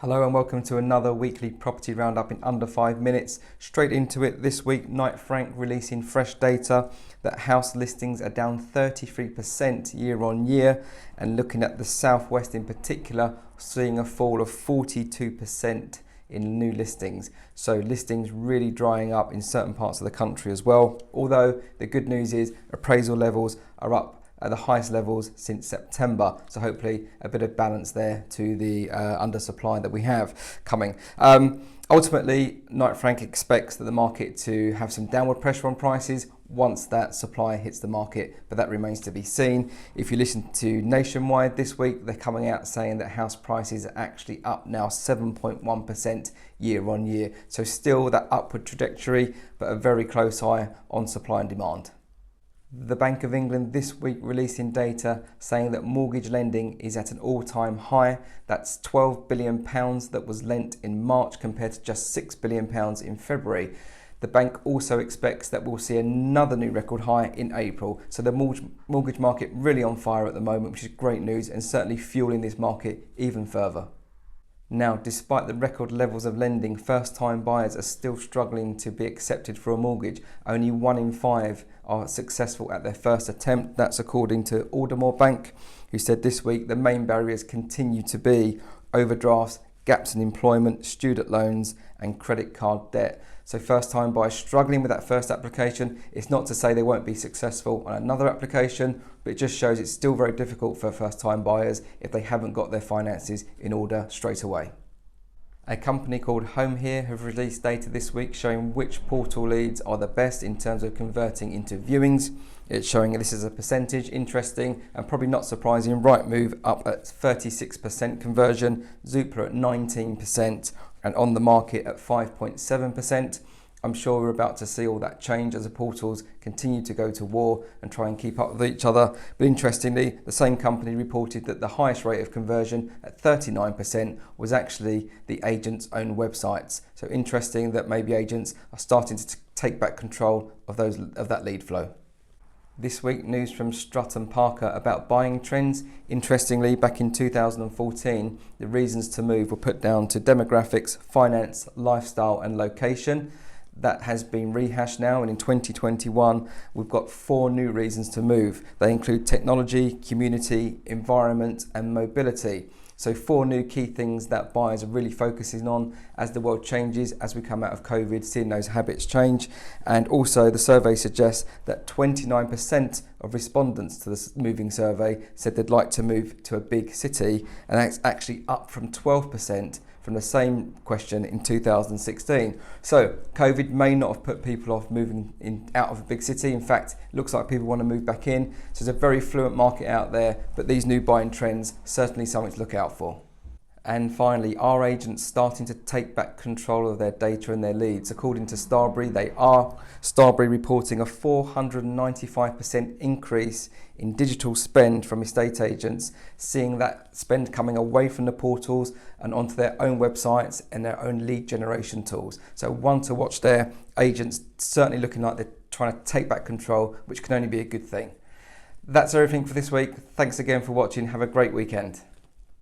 Hello and welcome to another weekly property roundup in under 5 minutes. Straight into it this week, Knight Frank releasing fresh data that house listings are down 33% year on year, and looking at the southwest in particular, seeing a fall of 42% in new listings. So listings really drying up in certain parts of the country as well. Although the good news is appraisal levels are up at the highest levels since September. So hopefully a bit of balance there to the undersupply that we have coming. Ultimately, Knight Frank expects that the market to have some downward pressure on prices once that supply hits the market, but that remains to be seen. If you listen to Nationwide this week, they're coming out saying that house prices are actually up now 7.1% year on year. So still that upward trajectory, but a very close eye on supply and demand. The Bank of England this week releasing data saying that mortgage lending is at an all-time high. That's £12 billion that was lent in March compared to just £6 billion in February. The bank also expects that we'll see another new record high in April. So the mortgage market really on fire at the moment, which is great news and certainly fueling this market even further. Now, despite the record levels of lending, first-time buyers are still struggling to be accepted for a mortgage. Only 1 in 5 are successful at their first attempt. That's according to Aldermore Bank, who said this week the main barriers continue to be overdrafts, gaps in employment, student loans and credit card debt. So first-time buyers struggling with that first application. It's not to say they won't be successful on another application, but it just shows it's still very difficult for first-time buyers if they haven't got their finances in order straight away. A company called Home Here have released data this week showing which portal leads are the best in terms of converting into viewings. It's showing this as a percentage, interesting and probably not surprising. Rightmove up at 36% conversion, Zoopla at 19% and On the Market at 5.7%. I'm sure we're about to see all that change as the portals continue to go to war and try and keep up with each other. But interestingly, the same company reported that the highest rate of conversion at 39% was actually the agent's own websites. So interesting that maybe agents are starting to take back control of that lead flow. This week, news from Strutt & Parker about buying trends. Interestingly, back in 2014, the reasons to move were put down to demographics, finance, lifestyle and location. That has been rehashed now, and in 2021 we've got 4 new reasons to move. They include technology, community, environment and mobility. So 4 new key things that buyers are really focusing on as the world changes, as we come out of COVID, seeing those habits change. And also the survey suggests that 29% of respondents to the moving survey said they'd like to move to a big city, and that's actually up from 12% from the same question in 2016. So COVID may not have put people off moving out of a big city. In fact, it looks like people want to move back in. So there's a very fluent market out there, but these new buying trends, certainly something to look out for. And finally, are agents starting to take back control of their data and their leads? According to Starbury, they are. Starbury reporting a 495% increase in digital spend from estate agents, seeing that spend coming away from the portals and onto their own websites and their own lead generation tools. So one to watch there. Agents certainly looking like they're trying to take back control, which can only be a good thing. That's everything for this week. Thanks again for watching. Have a great weekend.